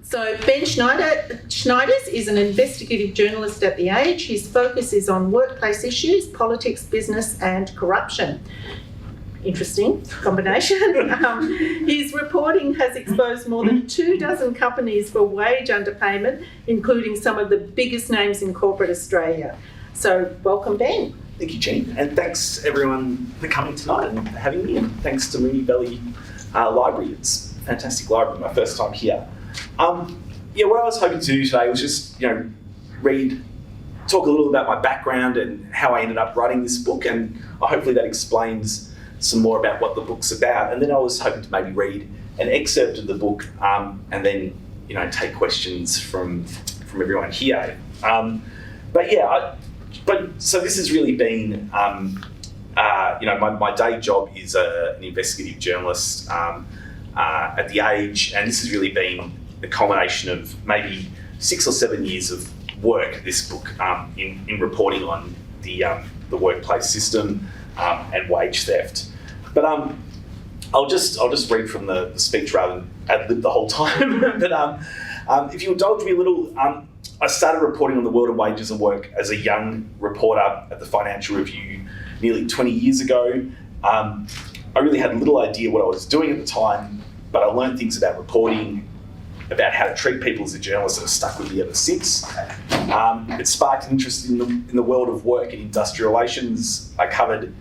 So Ben Schneiders is an investigative journalist at The Age. His focus is on workplace issues, politics, business and corruption. Interesting combination. His reporting has exposed more than 24 companies for wage underpayment, including some of the biggest names in corporate Australia. So welcome, Ben. Thank you, Jenny, and thanks everyone for coming tonight and having me, and thanks to Moonee Library. It's a fantastic library, my first time here. What I was hoping to do today was just, talk a little about my background and how I ended up writing this book, and hopefully that explains some more about what the book's about. And then I was hoping to maybe read an excerpt of the book, and then, take questions from everyone here. So this has really been, my day job is an investigative journalist at The Age, and this has really been the culmination of maybe 6 or 7 years of work, this book, in reporting on the workplace system and wage theft. But I'll just read from the speech rather than ad-lib the whole time. But if you indulge me a little, I started reporting on the world of wages and work as a young reporter at the Financial Review nearly 20 years ago. I really had little idea what I was doing at the time, but I learned things about reporting, about how to treat people as a journalist that have stuck with me ever since. It sparked an interest in the world of work and industrial relations. I covered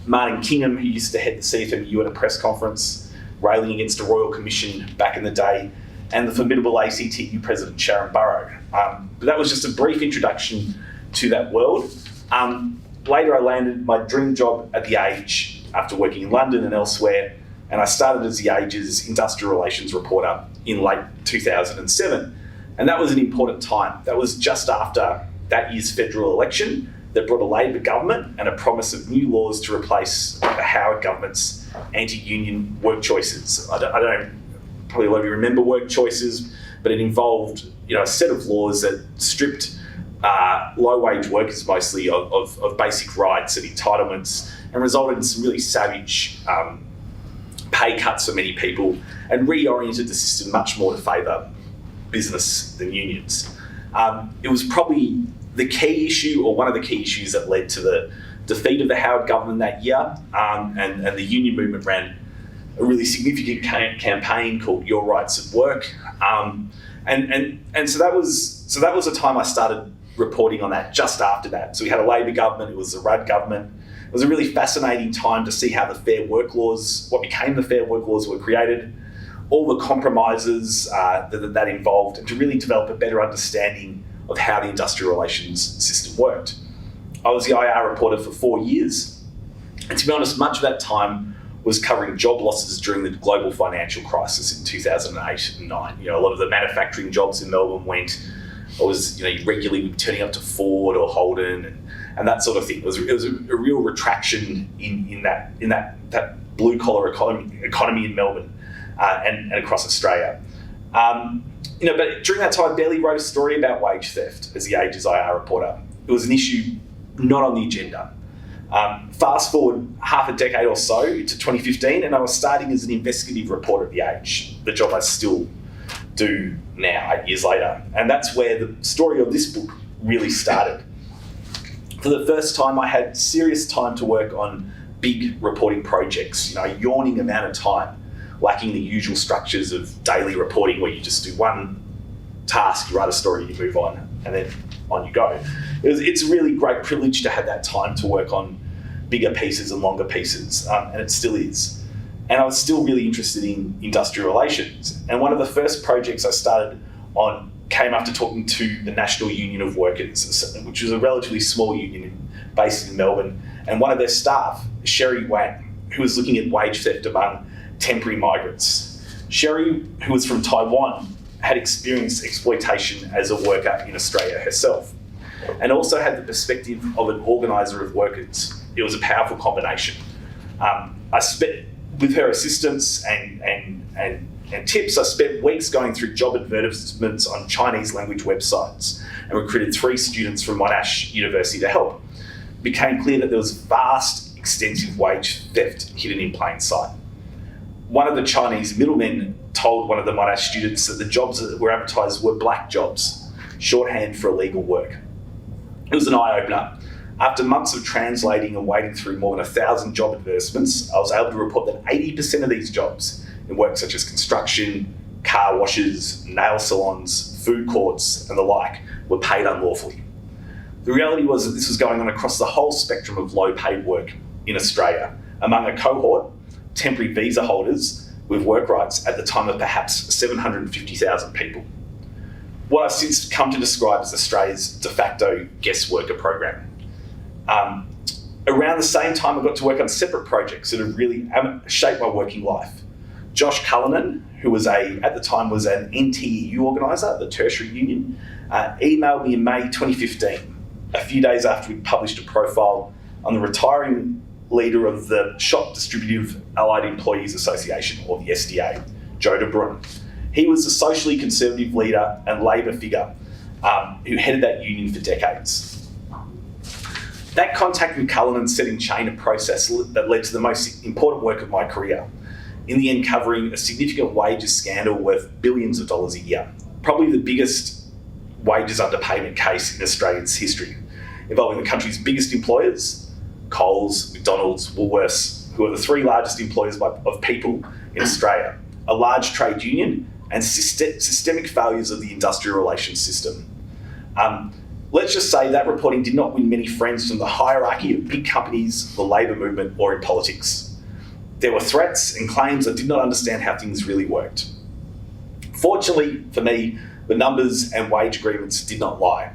Martin Kingham, who used to head the CFMU at a press conference, railing against a royal commission back in the day, and the formidable ACTU president, Sharon Burrow. But that was just a brief introduction to that world. Later, I landed my dream job at The Age after working in London and elsewhere, and I started as The Age's industrial relations reporter in late 2007. And that was an important time. That was just after that year's federal election that brought a Labor government and a promise of new laws to replace the Howard government's anti-union work choices. I don't probably a lot of you remember work choices, but it involved a set of laws that stripped low-wage workers mostly of basic rights and entitlements, and resulted in some really savage pay cuts for many people, and reoriented the system much more to favour business than unions. It was probably the key issue, or one of the key issues, that led to the defeat of the Howard government that year, and the union movement ran a really significant campaign called Your Rights at Work, and so that was the time I started reporting on that. Just after that, so we had a Labor government. It was a Rudd government. It was a really fascinating time to see how the Fair Work laws, what became the Fair Work laws, were created, all the compromises that involved, and to really develop a better understanding of how the industrial relations system worked. I was the IR reporter for 4 years, and to be honest, much of that time was covering job losses during the global financial crisis in 2008 and 9. A lot of the manufacturing jobs in Melbourne went. I was, regularly turning up to Ford or Holden and that sort of thing. It was a real retraction in that blue collar economy in Melbourne and across Australia. But during that time, I barely wrote a story about wage theft as The Age's IR reporter. It was an issue not on the agenda. Fast forward half a decade or so to 2015, and I was starting as an investigative reporter at The Age, the job I still do now, 8 years later. And that's where the story of this book really started. For the first time, I had serious time to work on big reporting projects, a yawning amount of time, lacking the usual structures of daily reporting where you just do one task, you write a story, you move on, and then on you go. It's a really great privilege to have that time to work on bigger pieces and longer pieces, and it still is. And I was still really interested in industrial relations. And one of the first projects I started on came after talking to the National Union of Workers, which was a relatively small union based in Melbourne, and one of their staff, Sherry Wang, who was looking at wage theft among temporary migrants. Sherry, who was from Taiwan, had experienced exploitation as a worker in Australia herself, and also had the perspective of an organiser of workers. It was a powerful combination. With her assistance and tips, I spent weeks going through job advertisements on Chinese language websites and recruited 3 students from Monash University to help. It became clear that there was vast, extensive wage theft hidden in plain sight. One of the Chinese middlemen told one of the Monash students that the jobs that were advertised were black jobs, shorthand for illegal work. It was an eye-opener. After months of translating and wading through more than 1,000 job advertisements, I was able to report that 80% of these jobs in work such as construction, car washes, nail salons, food courts and the like were paid unlawfully. The reality was that this was going on across the whole spectrum of low-paid work in Australia, among a cohort, temporary visa holders with work rights at the time of perhaps 750,000 people. What I've since come to describe as Australia's de facto guest worker program. Around the same time, I got to work on separate projects that have really shaped my working life. Josh Cullinan, who was at the time was an NTEU organiser, the tertiary union, emailed me in May 2015, a few days after we published a profile on the retiring leader of the Shop Distributive Allied Employees Association, or the SDA, Joe de Bruyn. He was a socially conservative leader and Labor figure who headed that union for decades. That contact with Cullinan set in chain a process that led to the most important work of my career, in the end covering a significant wages scandal worth billions of dollars a year, probably the biggest wages underpayment case in Australia's history, involving the country's biggest employers, Coles, McDonald's, Woolworths, who are the three largest employers of people in Australia, a large trade union, and systemic failures of the industrial relations system. Let's just say that reporting did not win many friends from the hierarchy of big companies, the labour movement, or in politics. There were threats and claims that did not understand how things really worked. Fortunately for me, the numbers and wage agreements did not lie.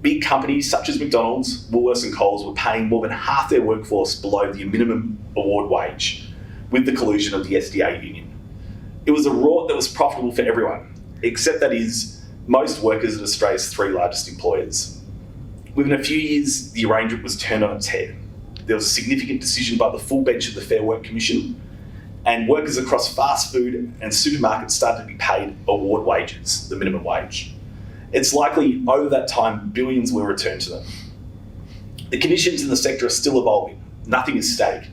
Big companies such as McDonald's, Woolworths and Coles were paying more than half their workforce below the minimum award wage, with the collusion of the SDA union. It was a rort that was profitable for everyone, except that is, most workers at Australia's three largest employers. Within a few years, the arrangement was turned on its head. There was a significant decision by the full bench of the Fair Work Commission, and workers across fast food and supermarkets started to be paid award wages, the minimum wage. It's likely over that time, billions were returned to them. The conditions in the sector are still evolving. Nothing is static.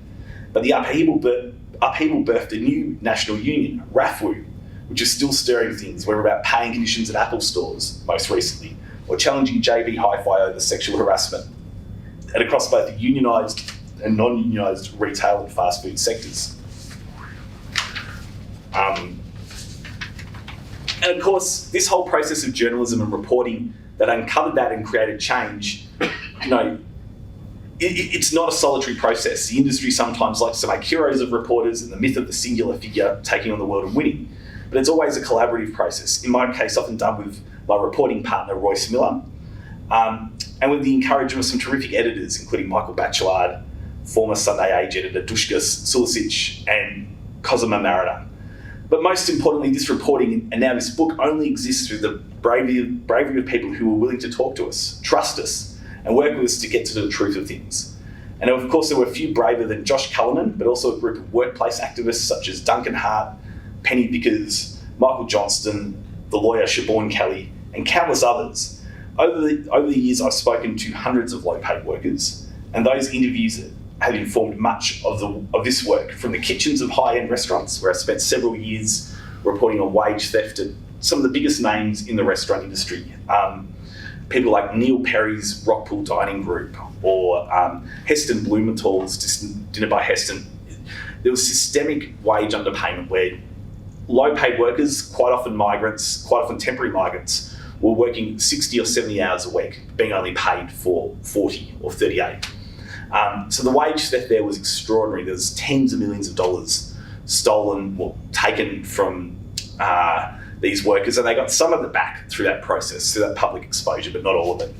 But the upheaval birthed a new national union, RAFWU, which is still stirring things, whether about paying conditions at Apple stores, most recently, or challenging JB Hi-Fi over sexual harassment, and across both the unionised and non-unionised retail and fast food sectors. And of course, this whole process of journalism and reporting that uncovered that and created change, it's not a solitary process. The industry sometimes likes to make heroes of reporters and the myth of the singular figure taking on the world and winning. But it's always a collaborative process, in my case often done with my reporting partner Royce Miller, and with the encouragement of some terrific editors, including Michael Batchelard, former Sunday Age editor Dushka Sulicic, and Cosima Mariner. But most importantly, this reporting and now this book only exists through the bravery of people who were willing to talk to us, trust us, and work with us to get to the truth of things. And of course, there were a few braver than Josh Cullinan, but also a group of workplace activists such as Duncan Hart, Penny Vickers, Michael Johnston, the lawyer Siobhan Kelly, and countless others. Over the years, I've spoken to hundreds of low-paid workers, and those interviews have informed much of this work, from the kitchens of high-end restaurants, where I spent several years reporting on wage theft at some of the biggest names in the restaurant industry. People like Neil Perry's Rockpool Dining Group, or Heston Blumenthal's Dinner by Heston. There was systemic wage underpayment where low-paid workers, quite often migrants, quite often temporary migrants, were working 60 or 70 hours a week, being only paid for 40 or 38. So the wage theft there was extraordinary. There's tens of millions of dollars stolen or taken from these workers, and they got some of it back through that process, through that public exposure, but not all of it.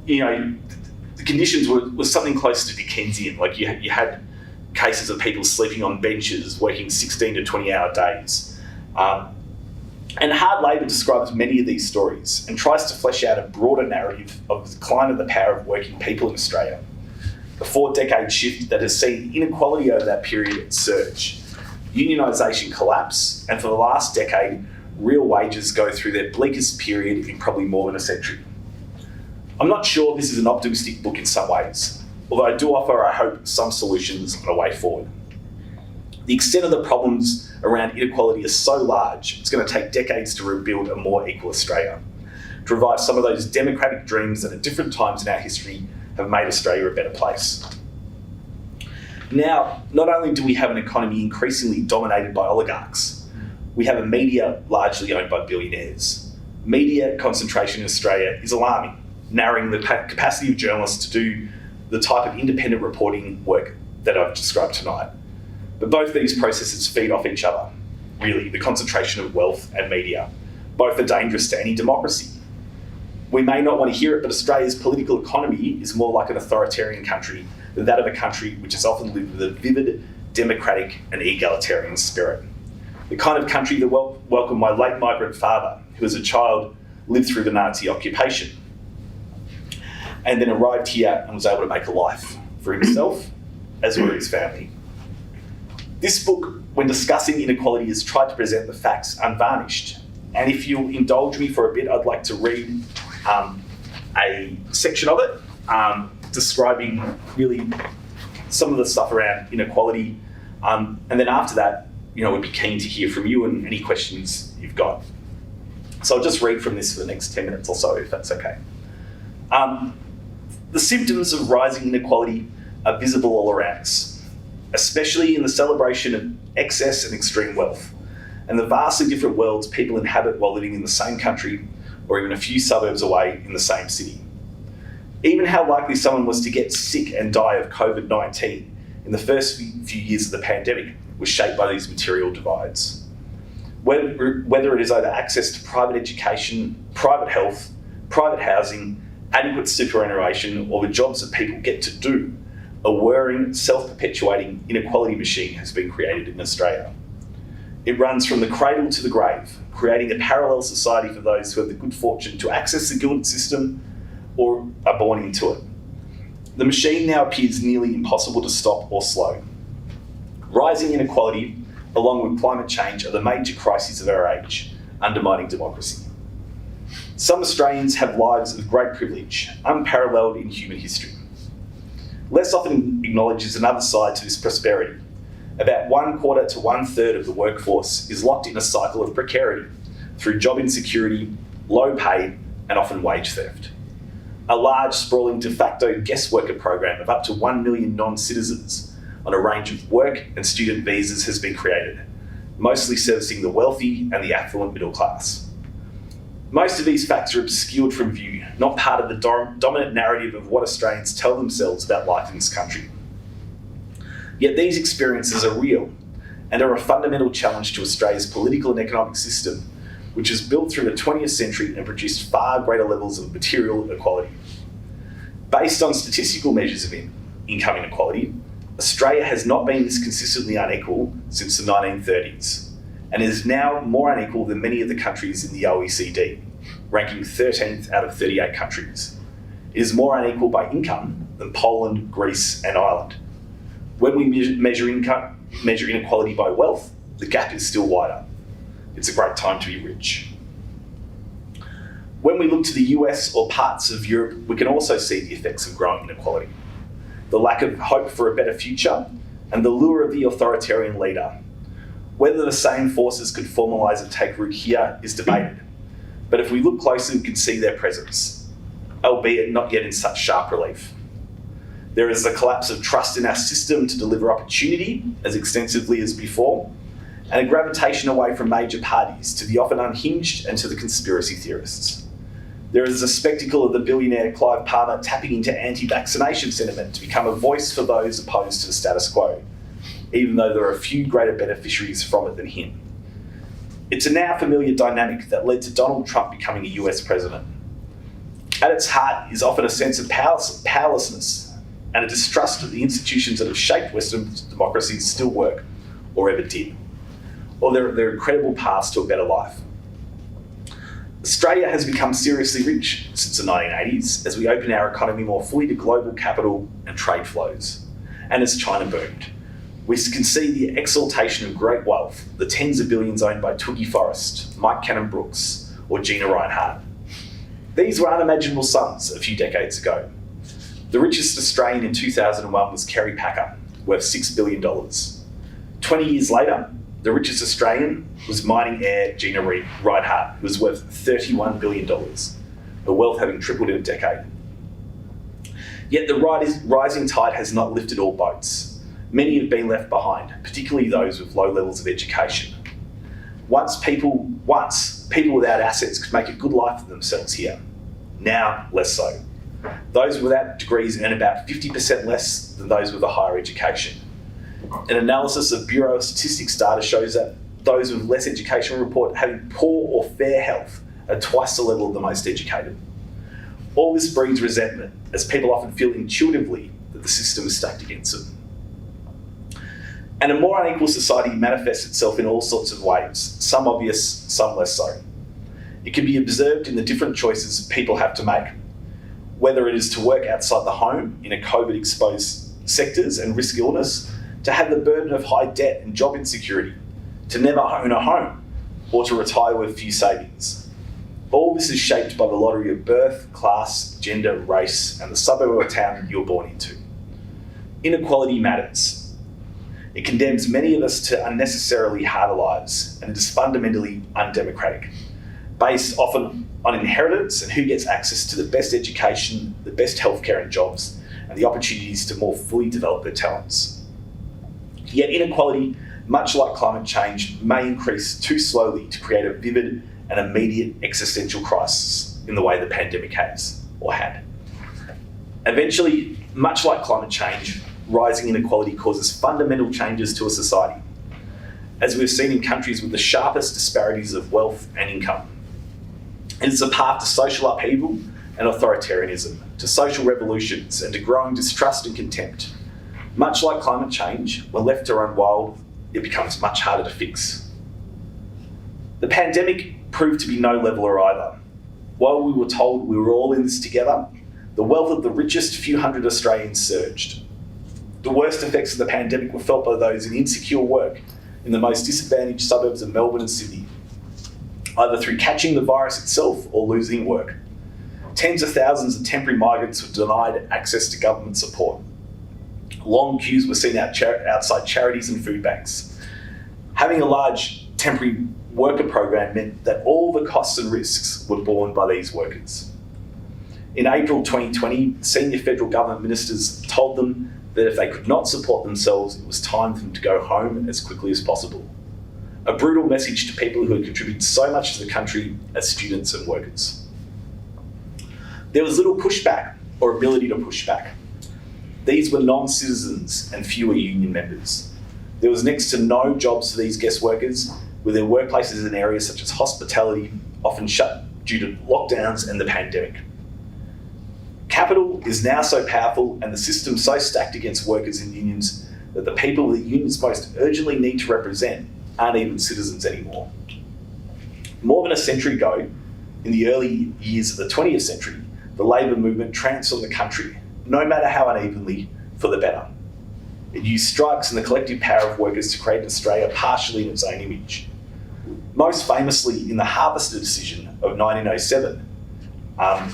The conditions were something close to Dickensian. Like you had cases of people sleeping on benches, working 16 to 20-hour days. And Hard Labour describes many of these stories and tries to flesh out a broader narrative of the decline of the power of working people in Australia. The 4-decade shift that has seen inequality over that period surge, unionisation collapse, and for the last decade, real wages go through their bleakest period in probably more than a century. I'm not sure this is an optimistic book in some ways, although I do offer, I hope, some solutions on a way forward. The extent of the problems around inequality are so large, it's going to take decades to rebuild a more equal Australia, to revive some of those democratic dreams that at different times in our history have made Australia a better place. Now, not only do we have an economy increasingly dominated by oligarchs, we have a media largely owned by billionaires. Media concentration in Australia is alarming, narrowing the capacity of journalists to do the type of independent reporting work that I've described tonight. But both these processes feed off each other, really, the concentration of wealth and media. Both are dangerous to any democracy. We may not want to hear it, but Australia's political economy is more like an authoritarian country than that of a country which has often lived with a vivid, democratic and egalitarian spirit. The kind of country that welcomed my late migrant father, who as a child lived through the Nazi occupation, and then arrived here and was able to make a life for himself as well as his family. This book, when discussing inequality, has tried to present the facts unvarnished. And if you'll indulge me for a bit, I'd like to read a section of it describing really some of the stuff around inequality. And then after that, we'd be keen to hear from you and any questions you've got. So I'll just read from this for the next 10 minutes or so, if that's okay. The symptoms of rising inequality are visible all around us, especially in the celebration of excess and extreme wealth, and the vastly different worlds people inhabit while living in the same country or even a few suburbs away in the same city. Even how likely someone was to get sick and die of COVID-19 in the first few years of the pandemic was shaped by these material divides. Whether it is over access to private education, private health, private housing, adequate superannuation, or the jobs that people get to do, a whirring, self-perpetuating inequality machine has been created in Australia. It runs from the cradle to the grave, creating a parallel society for those who have the good fortune to access the gilded system or are born into it. The machine now appears nearly impossible to stop or slow. Rising inequality, along with climate change, are the major crises of our age, undermining democracy. Some Australians have lives of great privilege, unparalleled in human history. Less often acknowledged is another side to this prosperity. About 1/4 to 1/3 of the workforce is locked in a cycle of precarity through job insecurity, low pay, and often wage theft. A large, sprawling de facto guest worker program of up to 1 million non-citizens on a range of work and student visas has been created, mostly servicing the wealthy and the affluent middle class. Most of these facts are obscured from view, not part of the dominant narrative of what Australians tell themselves about life in this country. Yet these experiences are real and are a fundamental challenge to Australia's political and economic system, which was built through the 20th century and produced far greater levels of material equality. Based on statistical measures of income inequality, Australia has not been this consistently unequal since the 1930s, and is now more unequal than many of the countries in the OECD, ranking 13th out of 38 countries. It is more unequal by income than Poland, Greece, and Ireland. When we measure inequality by wealth, the gap is still wider. It's a great time to be rich. When we look to the US or parts of Europe, we can also see the effects of growing inequality. The lack of hope for a better future and the lure of the authoritarian leader. Whether the same forces could formalise and take root here is debated. But if we look closely, we can see their presence, albeit not yet in such sharp relief. There is a collapse of trust in our system to deliver opportunity as extensively as before, and a gravitation away from major parties to the often unhinged and to the conspiracy theorists. There is a spectacle of the billionaire Clive Palmer tapping into anti-vaccination sentiment to become a voice for those opposed to the status quo, even though there are a few greater beneficiaries from it than him. It's a now familiar dynamic that led to Donald Trump becoming a US president. At its heart is often a sense of powerlessness and a distrust that the institutions that have shaped Western democracies still work or ever did, or their incredible paths to a better life. Australia has become seriously rich since the 1980s as we open our economy more fully to global capital and trade flows, and as China boomed. We can see the exaltation of great wealth, the tens of billions owned by Twiggy Forrest, Mike Cannon-Brookes, or Gina Rinehart. These were unimaginable sums a few decades ago. The richest Australian in 2001 was Kerry Packer, worth $6 billion. 20 years later, The richest Australian was mining heir Gina Rinehart, who was worth $31 billion, her wealth having tripled in a decade. Yet the rising tide has not lifted all boats. Many have been left behind, particularly those with low levels of education. Once people without assets could make a good life for themselves here. Now, less so. Those without degrees earn about 50% less than those with a higher education. An analysis of Bureau of Statistics data shows that those with less education report having poor or fair health at twice the level of the most educated. All this breeds resentment, as people often feel intuitively that the system is stacked against them. And a more unequal society manifests itself in all sorts of ways, some obvious, some less so. It can be observed in the different choices people have to make, whether it is to work outside the home in a COVID-exposed sectors and risk illness, to have the burden of high debt and job insecurity, to never own a home, or to retire with few savings. All this is shaped by the lottery of birth, class, gender, race, and the suburb or town you were born into. Inequality matters. It condemns many of us to unnecessarily harder lives, and it is fundamentally undemocratic, based often on inheritance and who gets access to the best education, the best healthcare and jobs, and the opportunities to more fully develop their talents. Yet inequality, much like climate change, may increase too slowly to create a vivid and immediate existential crisis in the way the pandemic has, or had. Eventually, much like climate change, rising inequality causes fundamental changes to a society, as we've seen in countries with the sharpest disparities of wealth and income. It is a path to social upheaval and authoritarianism, to social revolutions, and to growing distrust and contempt. Much like climate change, when left to run wild, it becomes much harder to fix. The pandemic proved to be no leveler either. While we were told we were all in this together, the wealth of the richest few hundred Australians surged. The worst effects of the pandemic were felt by those in insecure work in the most disadvantaged suburbs of Melbourne and Sydney, either through catching the virus itself or losing work. Tens of thousands of temporary migrants were denied access to government support. Long queues were seen outside charities and food banks. Having a large temporary worker program meant that all the costs and risks were borne by these workers. In April 2020, senior federal government ministers told them that if they could not support themselves, it was time for them to go home as quickly as possible. A brutal message to people who had contributed so much to the country as students and workers. There was little pushback or ability to push back. These were non-citizens and fewer union members. There was next to no jobs for these guest workers, with their workplaces in areas such as hospitality often shut due to lockdowns and the pandemic. Capital is now so powerful and the system so stacked against workers and unions that the people that unions most urgently need to represent aren't even citizens anymore. More than a century ago, in the early years of the 20th century, the labour movement transformed the country, no matter how unevenly, for the better. It used strikes and the collective power of workers to create an Australia partially in its own image. Most famously, in the Harvester decision of 1907,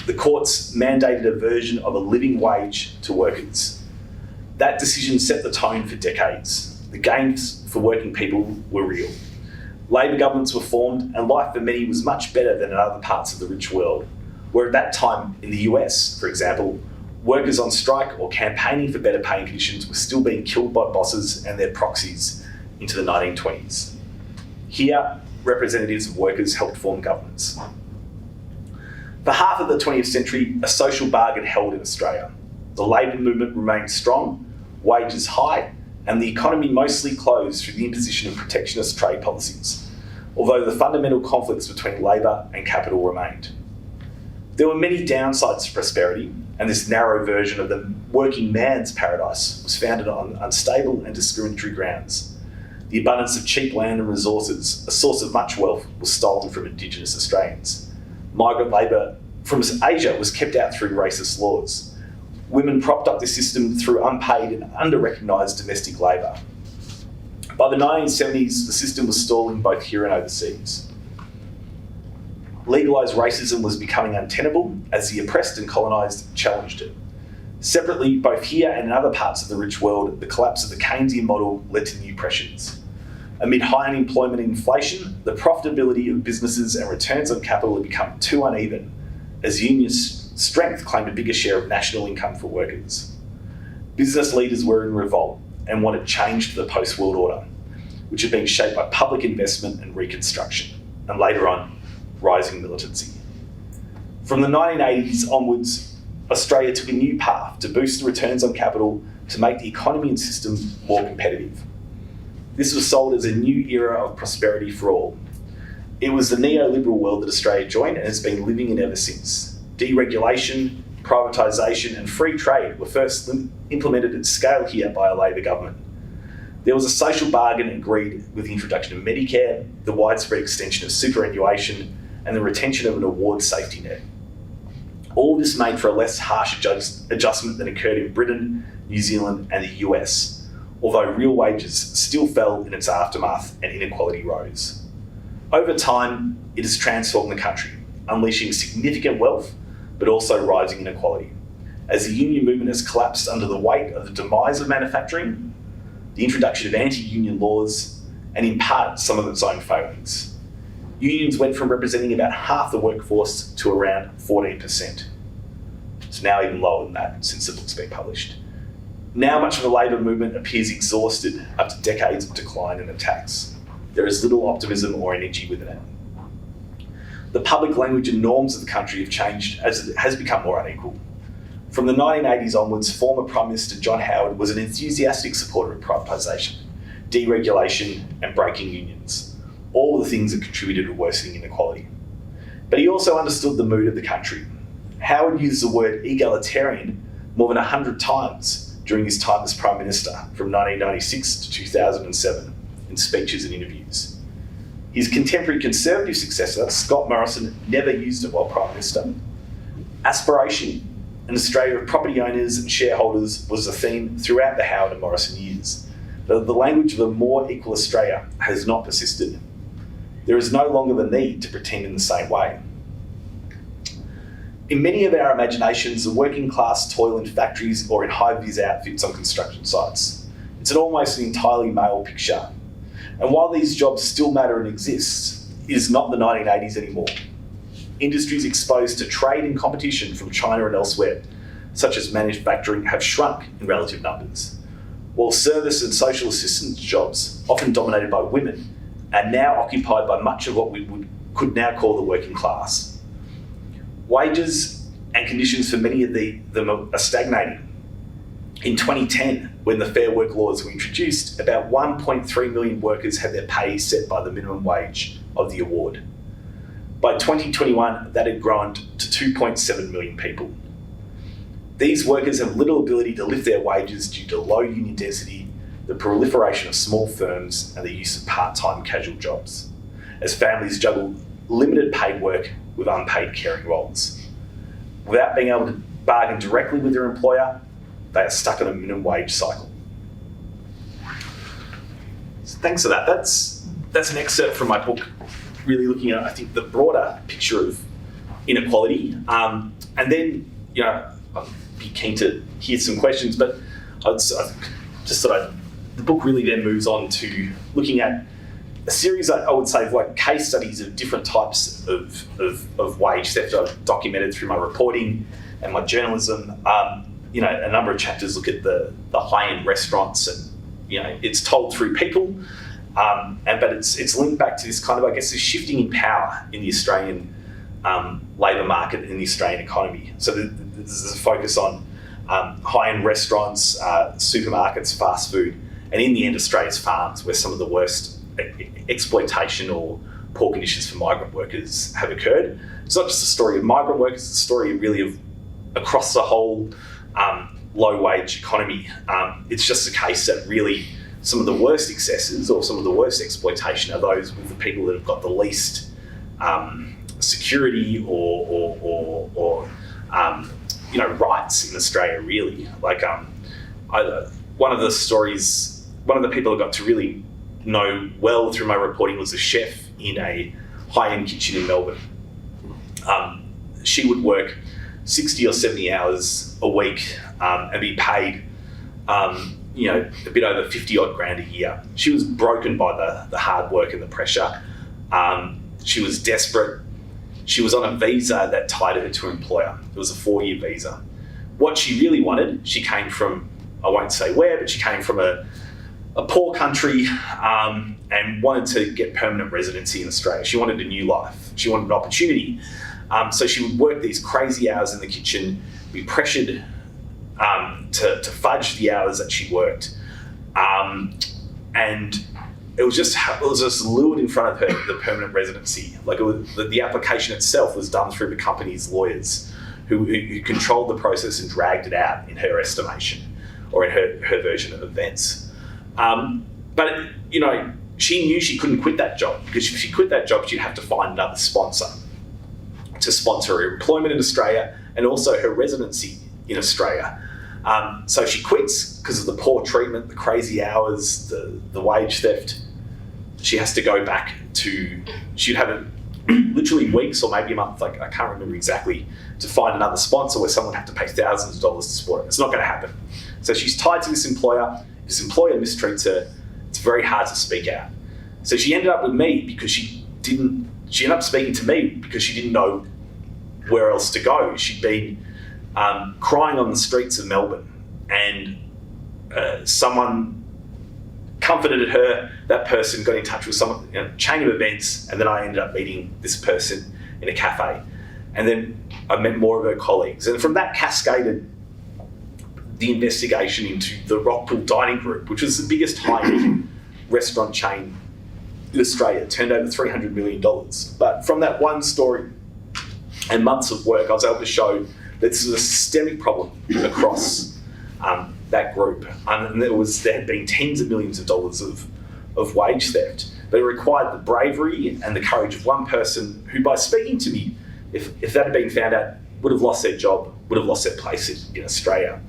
the courts mandated a version of a living wage to workers. That decision set the tone for decades. The gains for working people were real. Labor governments were formed and life for many was much better than in other parts of the rich world, where at that time in the US, for example, workers on strike or campaigning for better paying conditions were still being killed by bosses and their proxies into the 1920s. Here, representatives of workers helped form governments. For half of the 20th century, a social bargain held in Australia. The labour movement remained strong, wages high, and the economy mostly closed through the imposition of protectionist trade policies, although the fundamental conflicts between labour and capital remained. There were many downsides to prosperity, and this narrow version of the working man's paradise was founded on unstable and discriminatory grounds. The abundance of cheap land and resources, a source of much wealth, was stolen from Indigenous Australians. Migrant labour from Asia was kept out through racist laws. Women propped up the system through unpaid and under-recognised domestic labour. By the 1970s, the system was stalling both here and overseas. Legalised racism was becoming untenable as the oppressed and colonised challenged it. Separately, both here and in other parts of the rich world, the collapse of the Keynesian model led to new pressures. Amid high unemployment and inflation, the profitability of businesses and returns on capital had become too uneven, as union strength claimed a bigger share of national income for workers. Business leaders were in revolt and wanted change to the post-world order, which had been shaped by public investment and reconstruction, and later on, rising militancy. From the 1980s onwards, Australia took a new path to boost the returns on capital to make the economy and system more competitive. This was sold as a new era of prosperity for all. It was the neoliberal world that Australia joined and has been living in ever since. Deregulation, privatisation and free trade were first implemented at scale here by a Labor government. There was a social bargain agreed with the introduction of Medicare, the widespread extension of superannuation and the retention of an award safety net. All this made for a less harsh adjustment than occurred in Britain, New Zealand and the US, although real wages still fell in its aftermath and inequality rose. Over time, it has transformed the country, unleashing significant wealth, but also rising inequality. As the union movement has collapsed under the weight of the demise of manufacturing, the introduction of anti-union laws, and in part some of its own failings. Unions went from representing about half the workforce to around 14%. It's now even lower than that since the book's been published. Now much of the labour movement appears exhausted after decades of decline and attacks. There is little optimism or energy within it. The public language and norms of the country have changed as it has become more unequal. From the 1980s onwards, former Prime Minister John Howard was an enthusiastic supporter of privatisation, deregulation and breaking unions, all the things that contributed to worsening inequality. But he also understood the mood of the country. Howard used the word egalitarian more than 100 times during his time as Prime Minister from 1996 to 2007 in speeches and interviews. His contemporary Conservative successor, Scott Morrison, never used it while Prime Minister. Aspiration, an Australia of property owners and shareholders, was a theme throughout the Howard and Morrison years. But the language of a more equal Australia has not persisted. There is no longer the need to pretend in the same way. In many of our imaginations, the working class toil in factories or in high-vis outfits on construction sites. It's an almost entirely male picture. And while these jobs still matter and exist, it is not the 1980s anymore. Industries exposed to trade and competition from China and elsewhere, such as manufacturing, have shrunk in relative numbers, while service and social assistance jobs, often dominated by women, are now occupied by much of what we could now call the working class. Wages and conditions for many of them are stagnating. In 2010, when the Fair Work laws were introduced, about 1.3 million workers had their pay set by the minimum wage of the award. By 2021, that had grown to 2.7 million people. These workers have little ability to lift their wages due to low union density, the proliferation of small firms, and the use of part-time casual jobs, as families juggle limited paid work with unpaid caring roles. Without being able to bargain directly with their employer, they are stuck on a minimum wage cycle. So thanks for that. That's an excerpt from my book, really looking at, I think, the broader picture of inequality. And then, I'd be keen to hear some questions, but I just thought the book really then moves on to looking at a series, I would say, of like case studies of different types of wage theft I've documented through my reporting and my journalism. A number of chapters look at the high-end restaurants, and it's told through people, but it's linked back to this kind of, I guess, this shifting in power in the Australian labour market and the Australian economy. So there's a focus on high-end restaurants, supermarkets, fast food, and in the end, Australia's farms, where some of the worst exploitation or poor conditions for migrant workers have occurred. It's not just a story of migrant workers, it's a story really of across the whole low-wage economy. It's just a case that really some of the worst excesses or some of the worst exploitation are those with the people that have got the least security or rights in Australia, really. Like one of the people I got to really know well through my reporting was a chef in a high-end kitchen in Melbourne. She would work 60 or 70 hours a week and be paid, a bit over 50 odd grand a year. She was broken by the hard work and the pressure. She was desperate. She was on a visa that tied her to her employer. It was a 4-year visa. What she really wanted, she came from, I won't say where, but she came from a poor country and wanted to get permanent residency in Australia. She wanted a new life. She wanted an opportunity. So she would work these crazy hours in the kitchen, be pressured to fudge the hours that she worked. And it was just lured in front of her, the permanent residency. Like the application itself was done through the company's lawyers who controlled the process and dragged it out in her estimation or in her version of events. But she knew she couldn't quit that job, because if she quit that job, she'd have to find another sponsor to sponsor her employment in Australia and also her residency in Australia. So she quits because of the poor treatment, the crazy hours, the wage theft. She has to go back she'd have literally weeks or maybe a month, like I can't remember exactly, to find another sponsor where someone would have to pay thousands of dollars to support it. It's not going to happen. So she's tied to this employer. This employer mistreats her. It's very hard to speak out. So she ended up with me because she ended up speaking to me because she didn't know where else to go. She'd been crying on the streets of Melbourne, and someone comforted her. That person got in touch with someone, chain of events, and then I ended up meeting this person in a cafe. And then I met more of her colleagues. And from that cascaded the investigation into the Rockpool Dining Group, which was the biggest high-end restaurant chain in Australia. It turned over $300 million. But from that one story and months of work, I was able to show that this is a systemic problem across that group. And there had been tens of millions of dollars of wage theft. But it required the bravery and the courage of one person who, by speaking to me, if that had been found out, would have lost their job, would have lost their place in Australia.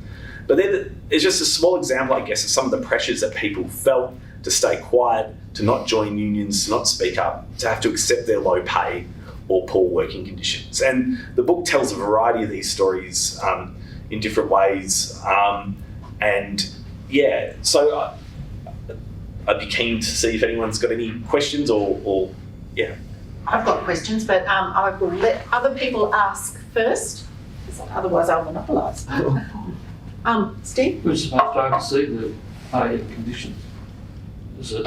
But then it's just a small example, I guess, of some of the pressures that people felt to stay quiet, to not join unions, to not speak up, to have to accept their low pay or poor working conditions. And the book tells a variety of these stories in different ways. So I'd be keen to see if anyone's got any questions or. I've got questions, but I will let other people ask first, otherwise I'll monopolise. Steve? Who's supposed to oversee the pay and conditions? Is it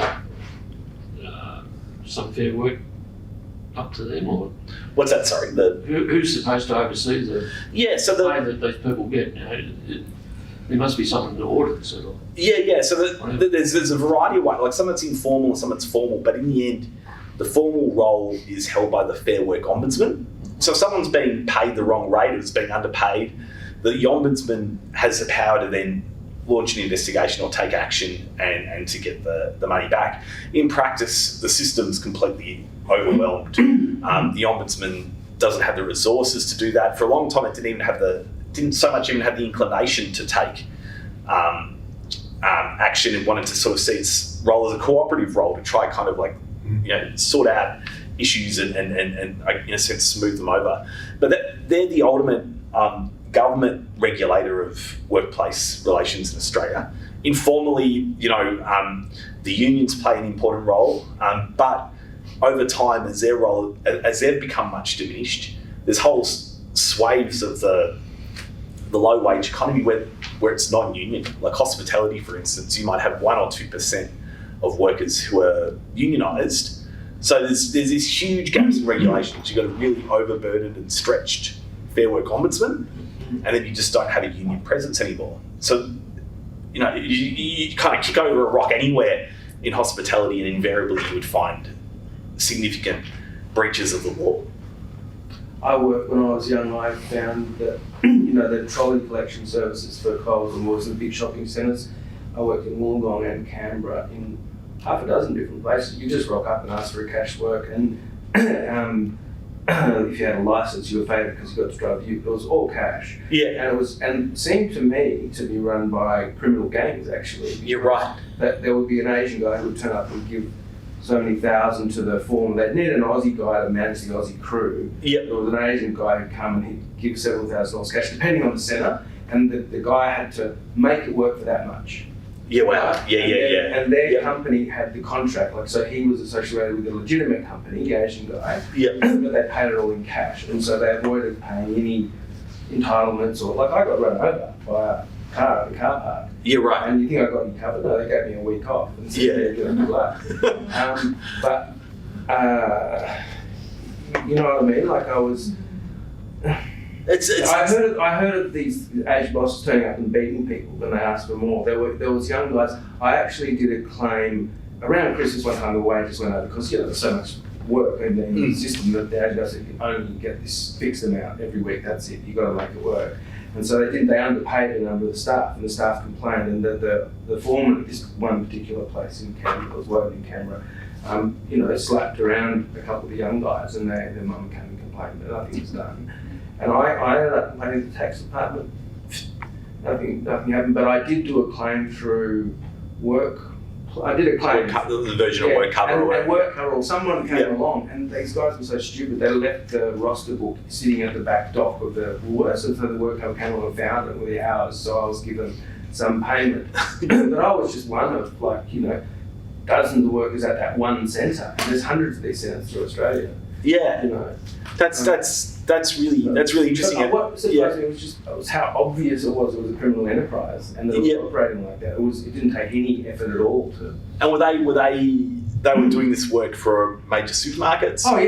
some Fair Work up to them, or What's that? Sorry. who's supposed to oversee the Yeah. So pay that these people get? There must be someone to audit this at all. Yeah. So there's a variety of ways. Like some it's informal and some it's formal. But in the end, the formal role is held by the Fair Work Ombudsman. So if someone's being paid the wrong rate or is being underpaid, the Ombudsman has the power to then launch an investigation or take action and to get the money back. In practice, the system's completely overwhelmed. The Ombudsman doesn't have the resources to do that. For a long time, it didn't so much even have the inclination to take action, and wanted to sort of see its role as a cooperative role to try kind of like sort out issues and in a sense smooth them over. But they're the ultimate government regulator of workplace relations in Australia. Informally, the unions play an important role, but over time, as they've become much diminished, there's whole swathes of the low wage economy where it's non-union. Like hospitality, for instance, you might have 1 or 2% of workers who are unionised. So there's these huge gaps in regulations. You've got a really overburdened and stretched Fair Work Ombudsman, and then you just don't have a union presence anymore. So, you kind of kick over a rock anywhere in hospitality, and invariably you would find significant breaches of the law. When I was young, I found that, the trolley collection services for Coles and Woolworths and big shopping centres. I worked in Wollongong and Canberra in half a dozen different places. You just rock up and ask for a cash work, and if you had a licence, you were favoured because you got to drive. It was all cash. Yeah. And it seemed to me to be run by criminal gangs, actually. You're right. That there would be an Asian guy who would turn up and give so many thousand to the foreman. They'd need an Aussie guy to manage the Aussie crew. Yep. There was an Asian guy who'd come and he'd give several $1,000s cash, depending on the centre, and the guy had to make it work for that much. Yeah, wow. And their company had the contract, like, so he was associated with a legitimate company, the Asian guy, but they paid it all in cash. And so they avoided paying any entitlements or, like, I got run over by a car at the car park. Yeah, right. And you think I got you covered? No, they gave me a week off and said, good luck. But, you know what I mean? Like, I was... I heard of these Asian bosses turning up and beating people when they asked for more. There was young guys. I actually did a claim around Christmas one time. The wages went up because there's so much work in the system that the Asian guys said, you only get this fixed amount every week. That's it. You got to make it work. And so they underpaid a number of the staff, and the staff complained. And the foreman at this one particular place in Canberra, was working in Canberra, slapped around a couple of the young guys, and their mum came and complained, but nothing was done. And I ended up paying the tax department. Nothing happened, but I did do a claim through work. I did a claim. The version of work cover. And work cover. Someone came along, and these guys were so stupid. They left the roster book sitting at the back dock of the Woolworths, and so the work cover came along and found it with the hours. So I was given some payment, but I was just one of dozens of workers at that one centre, and there's hundreds of these centres through Australia. Yeah, that's really interesting. What surprised me was how obvious it was a criminal enterprise, and that it was operating like that. It didn't take any effort at all to. And were they doing this work for major supermarkets? Oh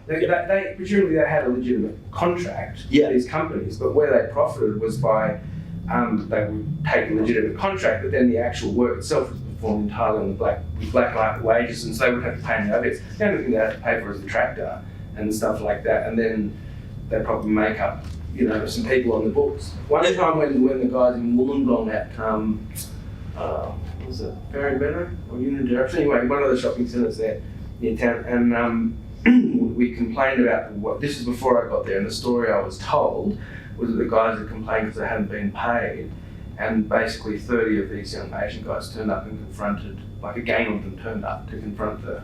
They presumably they had a legitimate contract with these companies, but where they profited was by they would take a legitimate contract, but then the actual work itself was performed entirely on the black market wages, and so they would have to pay any overheads. The only thing they had to pay for is the tractor and stuff like that, and then they probably make up, some people on the books. One time when the guys in Wollongong at what was it, Barry Meadow or Union Direction? Anyway, one of the shopping centres there near town, and we complained about this is before I got there, and the story I was told was that the guys had complained because they hadn't been paid, and basically 30 of these young Asian guys turned up and confronted, like a gang of them turned up to confront the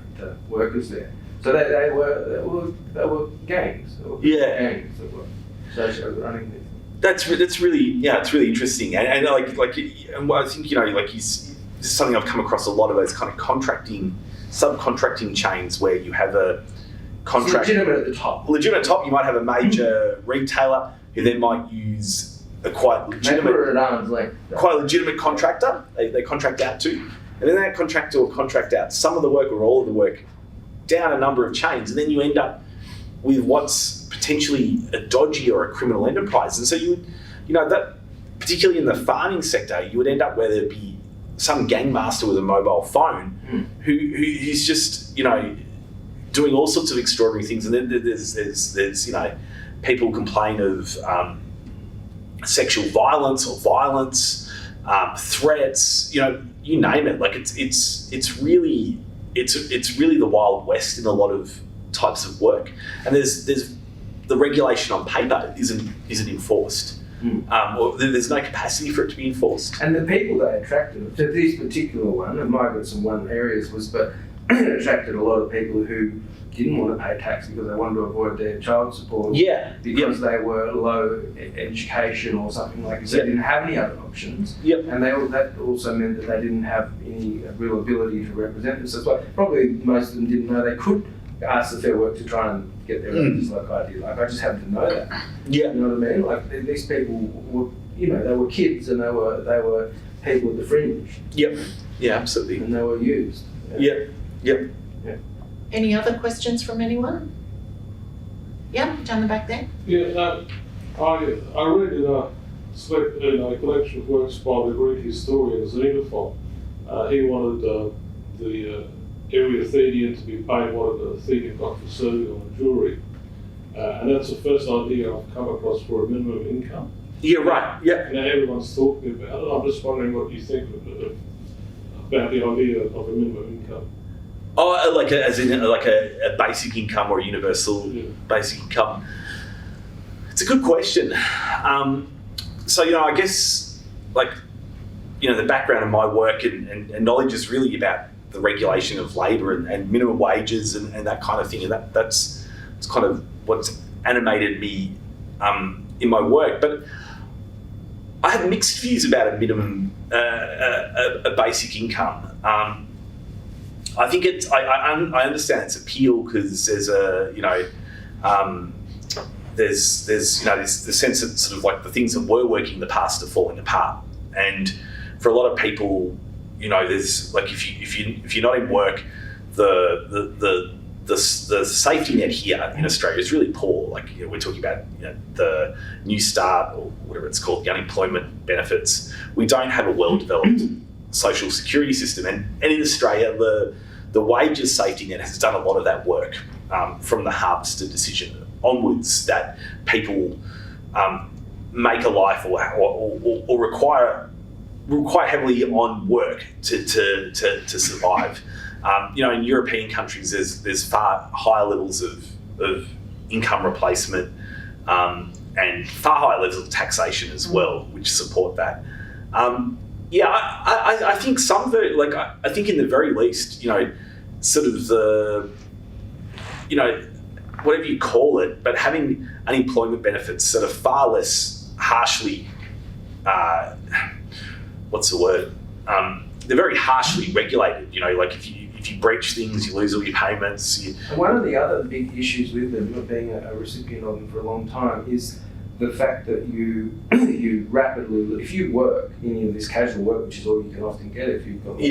workers there. So they were gangs. Gangs that were associated with running this. That's really it's really interesting, and I think this is something I've come across a lot of those kind of subcontracting chains where you have a contract. It's legitimate at the top. Legitimate top. You might have a major retailer who then might use a quite legitimate contractor. They contract out to, and then that contractor will contract out some of the work or all of the work down a number of chains, and then you end up with what's potentially a dodgy or a criminal enterprise. And so you would, that particularly in the farming sector, you would end up where there'd be some gangmaster with a mobile phone who's just, doing all sorts of extraordinary things. And then there's people complain of sexual violence or violence, threats, you name it. Like it's really the Wild West in a lot of types of work, and there's the regulation on paper isn't enforced, or there's no capacity for it to be enforced. And the people they attracted to this particular one, and migrants in one areas, but it attracted a lot of people who didn't want to pay tax because they wanted to avoid their child support. Because they were low education or something like that. So they didn't have any other options. And that also meant that they didn't have any real ability to represent themselves. But probably most of them didn't know they could ask the Fair Work to try and get their wages like I did. Like I just happened to know that. You know what I mean? Like these people were, they were kids and they were people at the fringe. Yeah, absolutely. And they were used. Any other questions from anyone? Down the back there. I read in a collection of works by the Greek historian Xenophon. He wanted the area Athenian to be paid what an Athenian got for serving on a jury. And that's the first idea I've come across for a minimum income. Right. Now everyone's talking about it. I'm just wondering what you think about the idea of a minimum income. Oh, as in a basic income or a universal basic income. It's a good question. So I guess the background of my work and knowledge is really about the regulation of labour and minimum wages and that kind of thing, and that's kind of what's animated me in my work. But I have mixed views about a minimum, a basic income. I think it's. I understand its appeal because there's a there's the sense that sort of like the things that were working in the past are falling apart, and for a lot of people, there's like if you're not in work, the safety net here in Australia is really poor. Like we're talking about the New Start or whatever it's called, the unemployment benefits. We don't have a well-developed social security system, and in Australia the wages safety net has done a lot of that work from the harvester decision onwards, that people make a life or require heavily on work to survive. In European countries, there's far higher levels of income replacement and far higher levels of taxation as well, which support that. I think I think in the very least, sort of the, whatever you call it, but having unemployment benefits that are far less harshly, what's the word? They're very harshly regulated. Like if you breach things, you lose all your payments. And one of the other big issues with them, being a recipient of them for a long time, is the fact that you rapidly, if you work any of this casual work, which is all you can often get if you've got more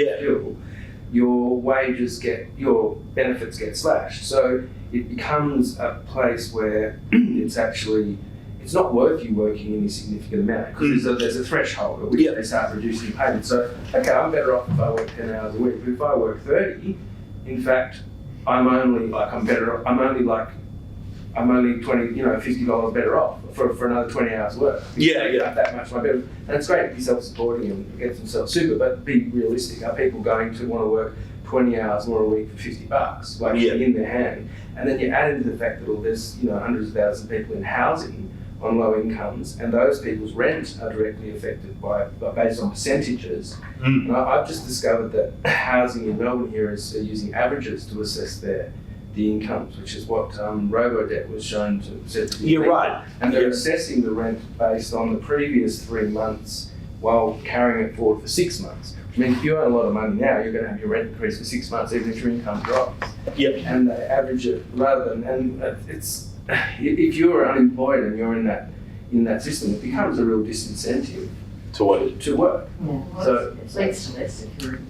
skill, your benefits get slashed. So it becomes a place where it's not worth you working any significant amount, because there's a threshold at which they start reducing payments. So, okay, I'm better off if I work 10 hours a week, but if I work 30, in fact, I'm only $20, $50 better off for another 20 hours work. That much my better. And it's great to be self-supporting and get themselves super, but be realistic. Are people going to want to work 20 hours more a week for $50, in their hand? And then you add into the fact that there's hundreds of thousands of people in housing on low incomes, and those people's rent are directly affected based on percentages. And I've just discovered that housing in Melbourne here is using averages to assess the incomes, which is what Robodebt was shown to set to be. You're right. And they're assessing the rent based on the previous 3 months while carrying it forward for 6 months. I mean, if you earn a lot of money now, you're going to have your rent increase for 6 months, even if your income drops. And they average it if you're unemployed and you're in that system, it becomes a real disincentive to work. Yeah. So It leads to less security.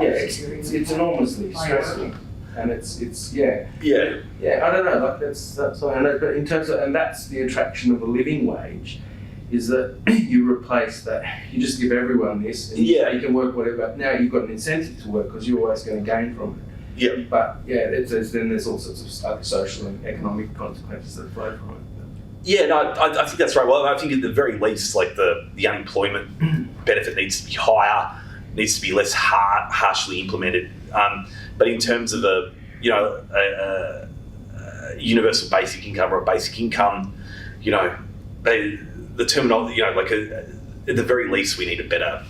it's enormously stressful. And it's I don't know, like that's all I know. But in terms of, and that's the attraction of a living wage, is that you replace that, you just give everyone this, and you can work whatever. Now you've got an incentive to work because you're always going to gain from it. But then there's all sorts of other social and economic consequences that flow from it. I think that's right. Well, I think at the very least, like the unemployment benefit needs to be higher, needs to be less harshly implemented. But in terms of a universal basic income or a basic income, the terminology, at the very least, we need a better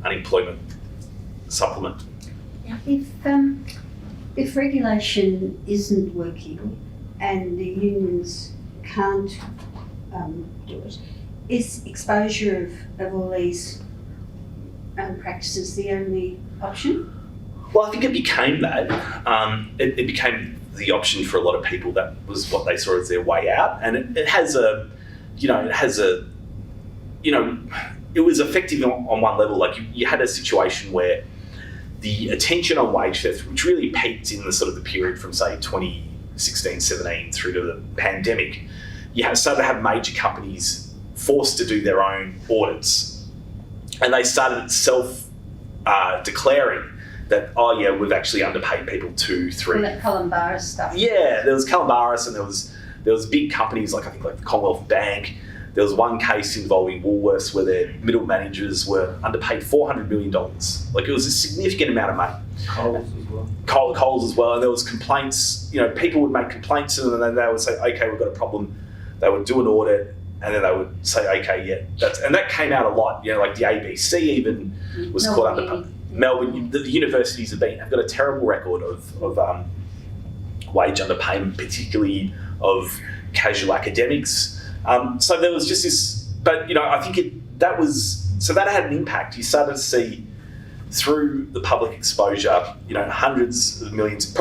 unemployment supplement. If regulation isn't working and the unions can't do it, is exposure of all these practices the only option? Well, I think it became that. It became the option for a lot of people. That was what they saw as their way out, and it was effective on one level. Like you had a situation where the attention on wage theft, which really peaked in the sort of the period from say 2016, 17 through to the pandemic, you started to have major companies forced to do their own audits, and they started declaring that, we've actually underpaid people 2, 3. All that Columbaris stuff. Yeah, there was Columbaris, and there was big companies like the Commonwealth Bank. There was one case involving Woolworths where their middle managers were underpaid $400 million. Like it was a significant amount of money. Coles as well, and there was complaints. People would make complaints, and then they would say, "Okay, we've got a problem." They would do an audit, and then they would say, "Okay, and that came out a lot." Like the ABC even was caught under. Melbourne, the universities have got a terrible record of wage underpayment, particularly of casual academics. So there was just this but I think that had an impact. You started to see through the public exposure, hundreds of millions,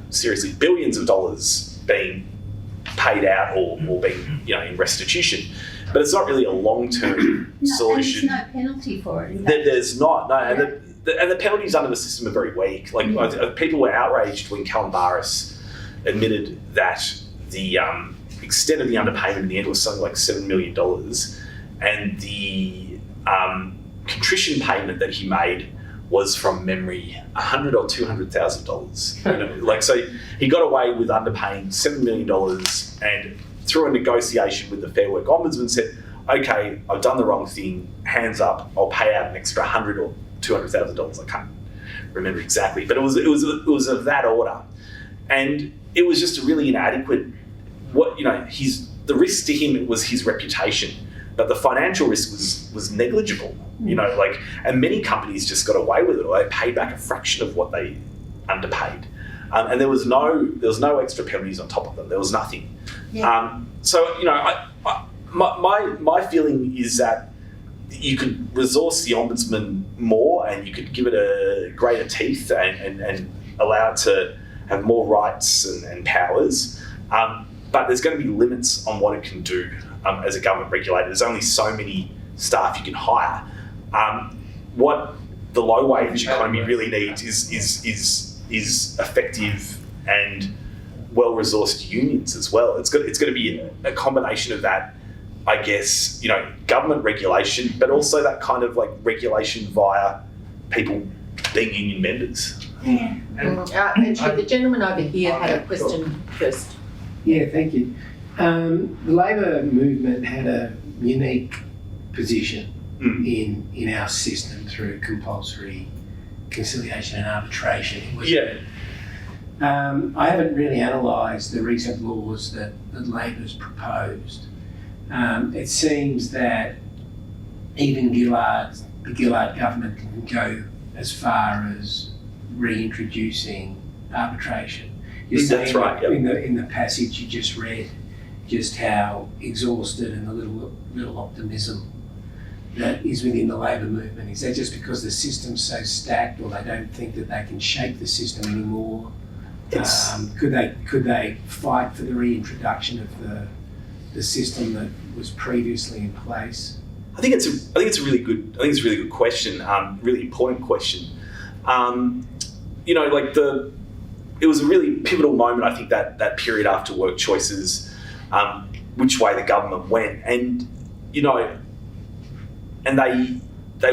seriously, billions of dollars being paid out or being, in restitution. But it's not really a long-term solution. And there's no penalty for it. There's not, no. And the penalties under the system are very weak. People were outraged when Calumbaris admitted that the extent of the underpayment in the end was something like $7 million, and the contrition payment that he made was, from memory, $100,000 or $200,000. So he got away with underpaying $7 million, and through a negotiation with the Fair Work Ombudsman said, okay, I've done the wrong thing, hands up, I'll pay out an extra $100,000 or $200,000. I can't remember exactly, but it was of that order, and it was just a really inadequate. The risk to him was his reputation, but the financial risk was negligible. And many companies just got away with it, or they paid back a fraction of what they underpaid, and there was no extra penalties on top of them. There was nothing. Yeah. My feeling is that you could resource the ombudsman more, and you could give it a greater teeth and allow it to have more rights and powers. But there's going to be limits on what it can do as a government regulator. There's only so many staff you can hire. What the low wage economy really needs is effective and well-resourced unions as well. It's going to be a combination of that, I guess, government regulation, but also that kind of regulation via people being union members. Yeah. Actually, the gentleman over here had a question first. Yeah, thank you. The Labor movement had a unique position in our system through compulsory conciliation and arbitration. I haven't really analysed the recent laws that Labor's proposed. It seems that even the Gillard government can go as far as reintroducing arbitration. That's right. Yep. In the passage you just read, just how exhausted and a little optimism that is within the Labor movement. Is that just because the system's so stacked, or they don't think that they can shape the system anymore? Could they fight for the reintroduction of the system that was previously in place? I think it's a really good question. Really important question. It was a really pivotal moment, I think, that period after work choices, which way the government went, and they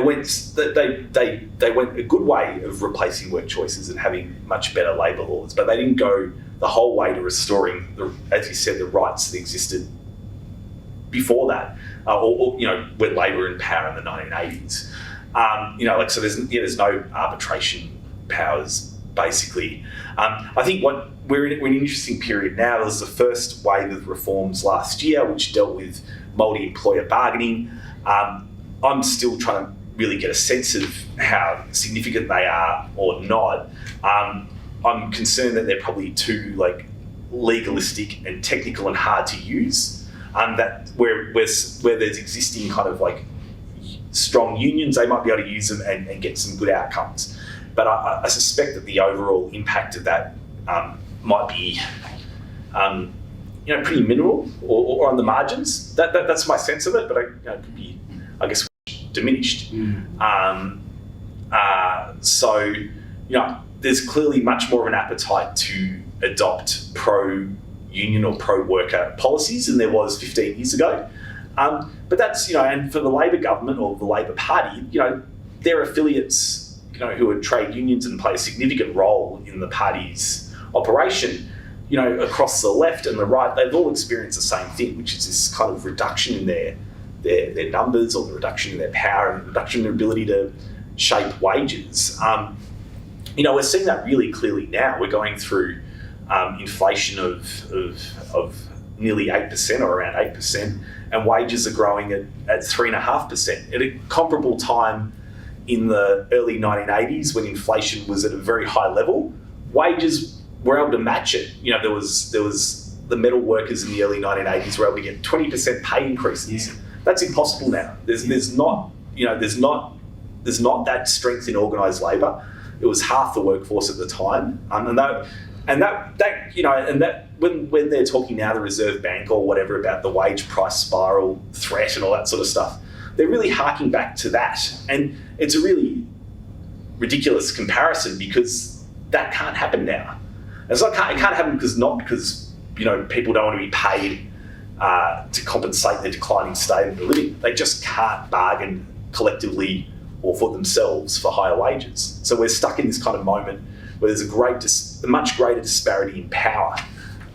went a good way of replacing work choices and having much better labour laws, but they didn't go the whole way to restoring, as you said, the rights that existed before that, or when Labor were in power in the 1980s. So there's no arbitration powers. Basically, I think we're in an interesting period now. There was the first wave of reforms last year, which dealt with multi-employer bargaining. I'm still trying to really get a sense of how significant they are or not. I'm concerned that they're probably too legalistic and technical and hard to use. That where there's existing kind of strong unions, they might be able to use them and get some good outcomes. But I suspect that the overall impact of that might be, pretty minimal or on the margins. That's my sense of it, but it could be, I guess, diminished. There's clearly much more of an appetite to adopt pro-union or pro-worker policies than there was 15 years ago. But that's, and for the Labor government or the Labor Party, their affiliates, who are trade unions and play a significant role in the party's operation, across the left and the right, they've all experienced the same thing, which is this kind of reduction in their numbers, or the reduction in their power and the reduction in their ability to shape wages. We're seeing that really clearly now. We're going through inflation of nearly 8% or around 8%, and wages are growing at 3.5%. At a comparable time in the early 1980s, when inflation was at a very high level, wages were able to match it. There was the metal workers in the early 1980s were able to get 20% pay increases. That's impossible now. There's not that strength in organised labour. It was half the workforce at the time, when they're talking now, the Reserve Bank or whatever, about the wage price spiral threat and all that sort of stuff, they're really harking back to that. And it's a really ridiculous comparison because that can't happen now. It can't happen because people don't want to be paid to compensate their declining standard of living. They just can't bargain collectively or for themselves for higher wages. So we're stuck in this kind of moment where there's a much greater disparity in power.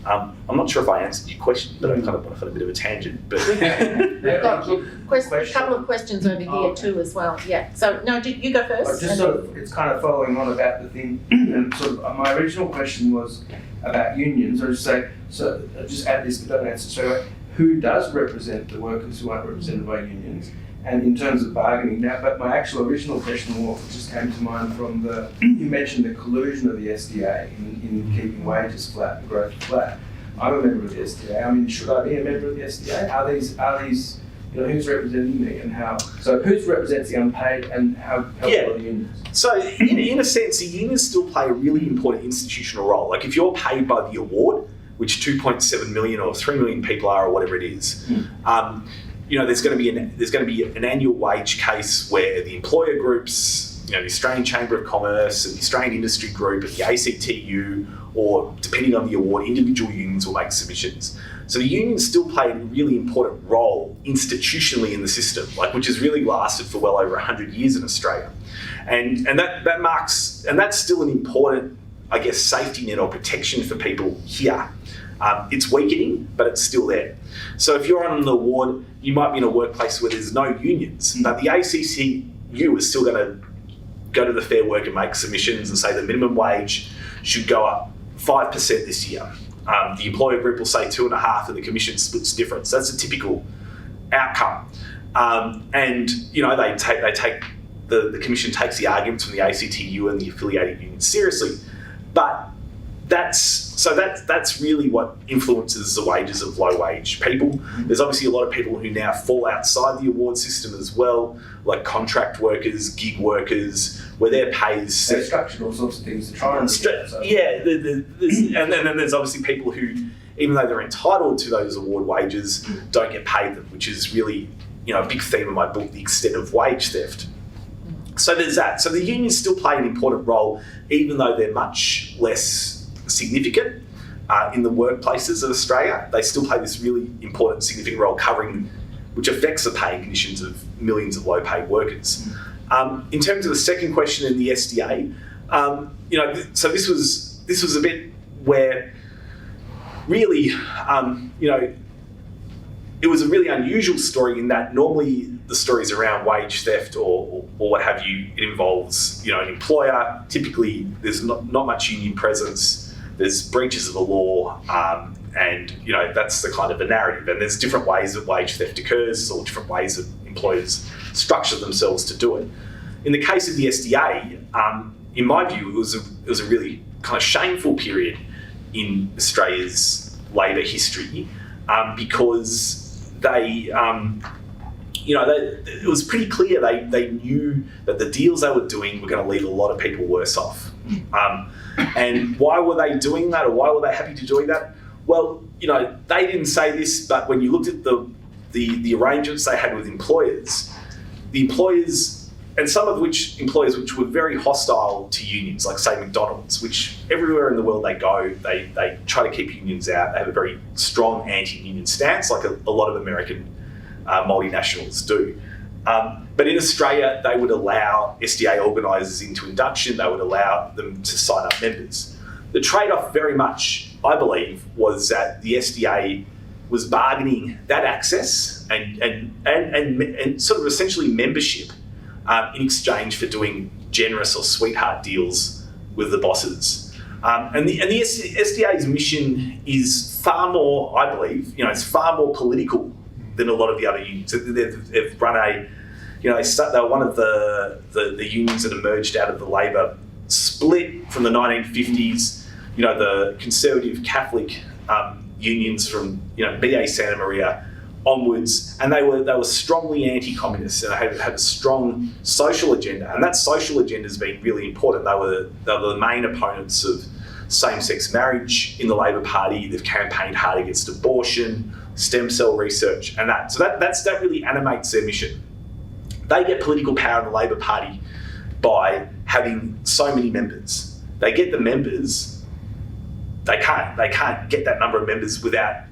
I'm not sure if I answered your question, but I kind of went off on a bit of a tangent. But We've got a couple of questions over here too as well. Yeah. So no, you go first. It's kind of following on about the thing, and sort of my original question was about unions. I just say, so I just add this, but don't answer straight away. Who does represent the workers who aren't represented by unions? And in terms of bargaining now, but my actual original question just came to mind from you mentioned the collusion of the SDA in keeping wages flat and growth flat. I'm a member of the SDA. I mean, should I be a member of the SDA? Are these who's representing me and how? So who represents the unpaid and how are the unions? So in a sense, the unions still play a really important institutional role. Like if you're paid by the award, which 2.7 million or 3 million people are, or whatever it is, there's going to be an annual wage case where the employer groups, the Australian Chamber of Commerce and the Australian Industry Group and the ACTU, or depending on the award, individual unions will make submissions. So the unions still play a really important role institutionally in the system, which has really lasted for well over 100 years in Australia, and that's still an important, I guess, safety net or protection for people here. It's weakening, but it's still there. So if you're on an award, you might be in a workplace where there's no unions, but the ACCU is still going to go to the Fair Work and make submissions and say the minimum wage should go up 5% this year. The employer group will say 2.5%, and the commission splits the difference. That's a typical outcome. The commission takes the arguments from the ACTU and the affiliated unions seriously, but that's really what influences the wages of low-wage people. There's obviously a lot of people who now fall outside the award system as well, like contract workers, gig workers, where their pay is... They're structured all sorts of things to try and... and then there's obviously people who, even though they're entitled to those award wages, don't get paid them, which is really, a big theme of my book, the extent of wage theft. So there's that. So the unions still play an important role, even though they're much less significant in the workplaces of Australia. They still play this really important, significant role which affects the pay conditions of millions of low-paid workers. In terms of the second question in the SDA, so this was a bit where really, it was a really unusual story in that normally the stories around wage theft or what have you, it involves, an employer. Typically, there's not much union presence. There's breaches of the law, and that's the kind of a narrative. And there's different ways that wage theft occurs, or different ways that employers structure themselves to do it. In the case of the SDA, in my view, it was a really kind of shameful period in Australia's labour history, because it was pretty clear they knew that the deals they were doing were going to leave a lot of people worse off. And why were they doing that, or why were they happy to doing that? Well, they didn't say this, but when you looked at the arrangements they had with employers, and some of which employers which were very hostile to unions, like say McDonald's, which everywhere in the world they go, they try to keep unions out. They have a very strong anti-union stance, like a lot of American multinationals do. But in Australia, they would allow SDA organisers into induction. They would allow them to sign up members. The trade-off very much, I believe, was that the SDA was bargaining that access and sort of essentially membership in exchange for doing generous or sweetheart deals with the bosses. And the SDA's mission is far more, I believe, it's far more political than a lot of the other unions. They've run they were one of the unions that emerged out of the Labor split from the 1950s. The conservative Catholic unions from BA Santa Maria onwards, and they were strongly anti-communist and had a strong social agenda, and that social agenda has been really important. They were the main opponents of same-sex marriage in the Labor Party. They've campaigned hard against abortion, stem cell research, and that. So that really animates their mission. They get political power in the Labor Party by having so many members. They get the members. They can't get that number of members without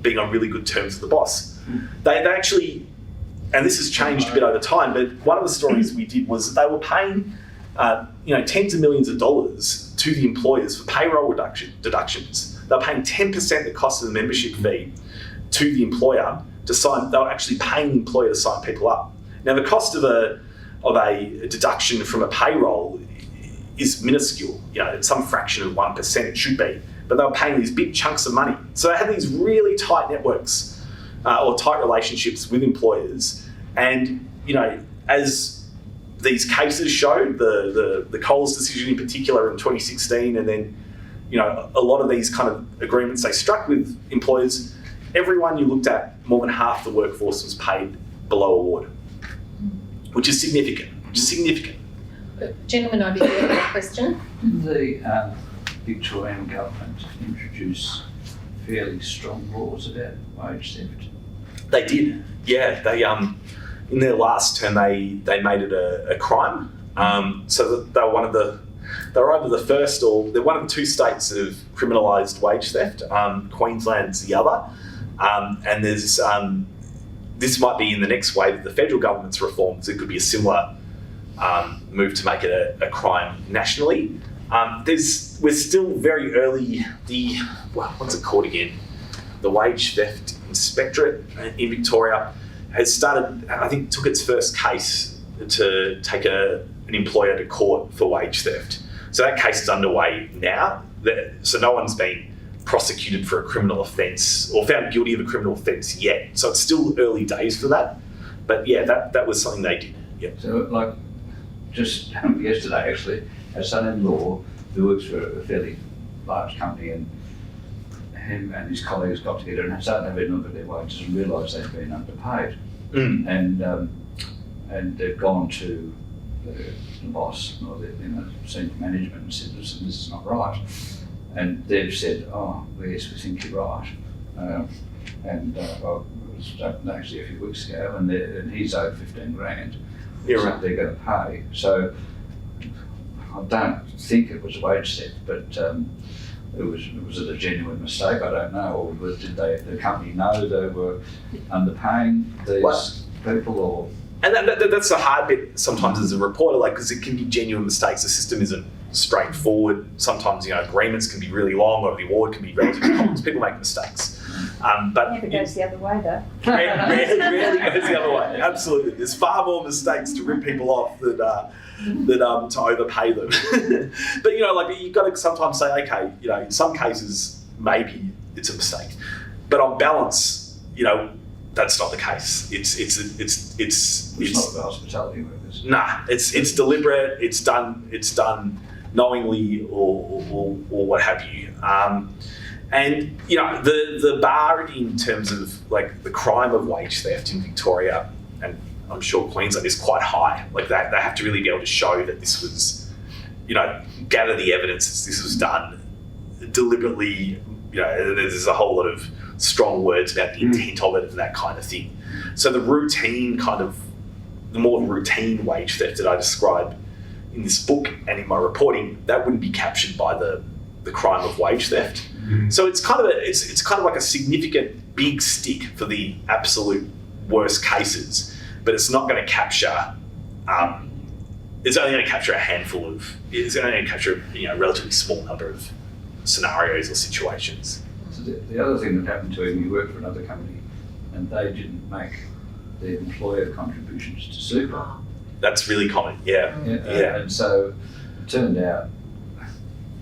being on really good terms with the boss. They actually, and this has changed a bit over time, but one of the stories we did was that they were paying tens of millions of dollars to the employers for payroll deductions. They were paying 10% the cost of the membership fee to the employer to sign. They were actually paying the employer to sign people up. Now, the cost of a deduction from a payroll is minuscule. It's some fraction of 1%. It should be, but they were paying these big chunks of money. So they had these really tight networks or tight relationships with employers. And as these cases showed, the Coles decision in particular in 2016, and then a lot of these kind of agreements they struck with employers, everyone you looked at, more than half the workforce was paid below award, which is significant. Gentleman over here with a question. Didn't the Victorian government introduce fairly strong laws about wage theft? They did, yeah. They in their last term they made it a crime. So they were either the first or they're one of the two states that have criminalised wage theft. Queensland's the other, and there's this might be in the next wave of the federal government's reforms. It could be a similar move to make it a crime nationally. We're still very early. What's it called again? The Wage Theft Inspectorate in Victoria has started. I think took its first case to take an employer to court for wage theft. So that case is underway now. So no one's been prosecuted for a criminal offence or found guilty of a criminal offence yet. So it's still early days for that. But yeah, that was something they did. Yeah. So just yesterday actually, our son-in-law who works for a fairly large company, and him and his colleagues got together and started having a look at their wages and realised they'd been underpaid. And they've gone to the boss or the senior management and said, listen, this is not right. And they've said, oh, well, yes, we think you're right. It was actually a few weeks ago, and he's owed 15 grand. Yeah, so right. they're going to pay. So I don't think it was wage theft, but was it a genuine mistake? I don't know. Or did the company know they were underpaying these people? Or And that's the hard bit sometimes as a reporter, because it can be genuine mistakes. The system isn't straightforward. Sometimes agreements can be really long, or the award can be relatively complex. People make mistakes. But Never goes the other way though. Rarely goes the other way. Absolutely, there's far more mistakes to rip people off than to overpay them. But you've got to sometimes say, okay, in some cases maybe it's a mistake, but on balance, that's not the case. It's not the hospitality workers. Nah, it's deliberate. It's done knowingly or what have you. And the bar in terms of the crime of wage theft in Victoria, and I'm sure Queensland, is quite high. They have to really be able to show that this was, gather the evidence that this was done deliberately. There's a whole lot of strong words about the intent of it and that kind of thing. So the more routine wage theft that I describe in this book and in my reporting, that wouldn't be captured by the crime of wage theft. So it's kind of like a significant big stick for the absolute worst cases, but it's not going to capture. It's only going to capture a handful of. It's only going to capture a relatively small number of scenarios or situations. So the other thing that happened to him, he worked for another company, and they didn't make their employer contributions to super. That's really common. Yeah. And so it turned out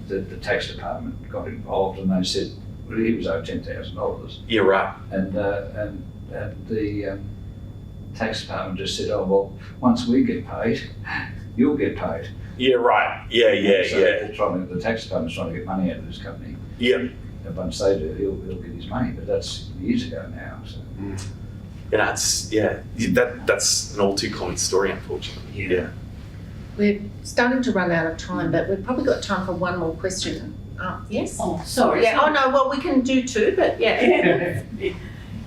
that the tax department got involved, and they said, well, he was owed $10,000. You're right. And the tax department just said, oh, well, once we get paid, you'll get paid. Yeah, right. So the tax department's trying to get money out of this company. Yeah. And once they do, he'll get his money, but that's years ago now. So. that's an all too common story, unfortunately. Yeah. We're starting to run out of time, but we've probably got time for one more question. Yes? Oh, sorry. Yeah, oh no, well, we can do two, but yeah.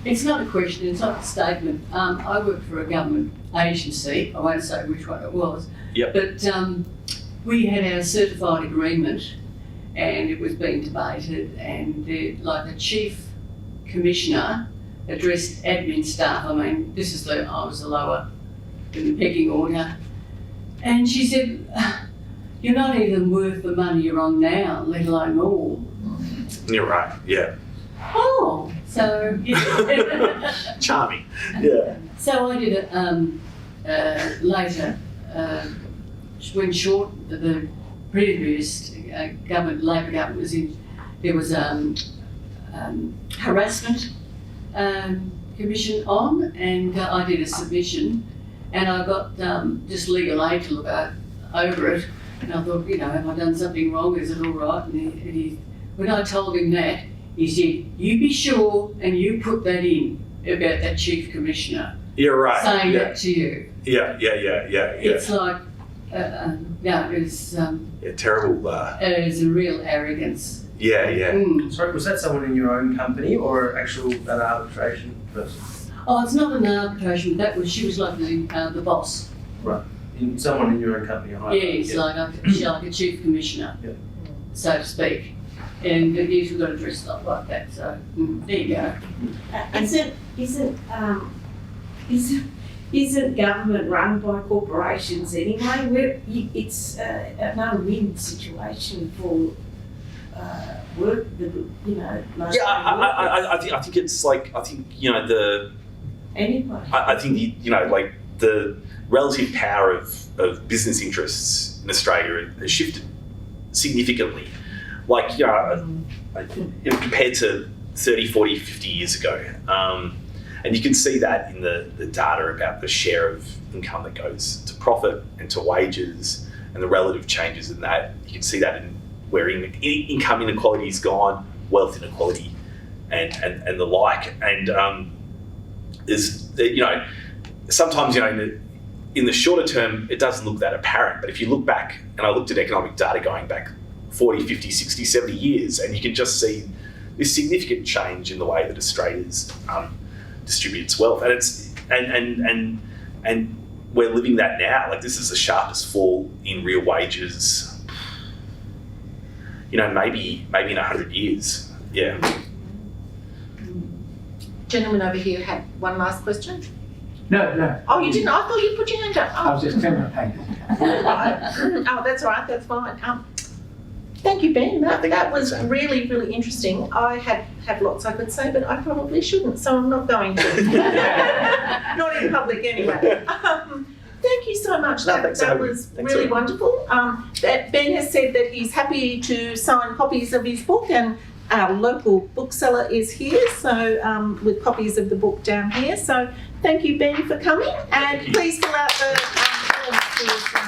It's not a question, it's not a statement. I work for a government agency, I won't say which one it was. Yep. But we had our certified agreement and it was being debated, and like the chief commissioner addressed admin staff. I mean, I was the lower in the pecking order. And she said, "You're not even worth the money you're on now, let alone more." You're right, yeah. Oh, so yeah. Charming, yeah. So I did it later, when short the previous government, Labor government was in, there was harassment commission on, and I did a submission, and I got just legal aid to look over it, and I thought, have I done something wrong? Is it all right? And when I told him that, he said, "You be sure and you put that in about that chief commissioner." You're right. Saying that to you. Yeah. It's like, Terrible. it is a real arrogance. Yeah. Mm. Sorry, was that someone in your own company or an arbitration person? Oh, it's not an arbitration. She was like the boss. Right. Someone in your own company? Yes, like a chief commissioner, Yeah. so to speak. And yes, we've got to dress up like that. So there you go. Isn't government run by corporations anyway? It's a no-win situation for work. I think it's like Anyway. I think the relative power of business interests in Australia has shifted significantly. Compared to 30, 40, 50 years ago. And you can see that in the data about the share of income that goes to profit and to wages and the relative changes in that. You can see that in where income inequality is gone, wealth inequality and the like. And sometimes, in the shorter term, it doesn't look that apparent. But if you look back, and I looked at economic data going back 40, 50, 60, 70 years, and you can just see this significant change in the way that Australia's distributes wealth, and we're living that now. Like, this is the sharpest fall in real wages, maybe in 100 years. Yeah. Gentleman over here had one last question. No. Oh, you didn't? I thought you put your hand up. I was just telling my papers. Oh, that's all right. That's fine. Thank you, Ben. That was really, really interesting. I have lots I could say, but I probably shouldn't, so I'm not going to. Not in public anyway. Thank you so much. That was really wonderful. Ben has said that he's happy to sign copies of his book, and our local bookseller is here, so with copies of the book down here. So thank you, Ben, for coming, and please fill out the forms.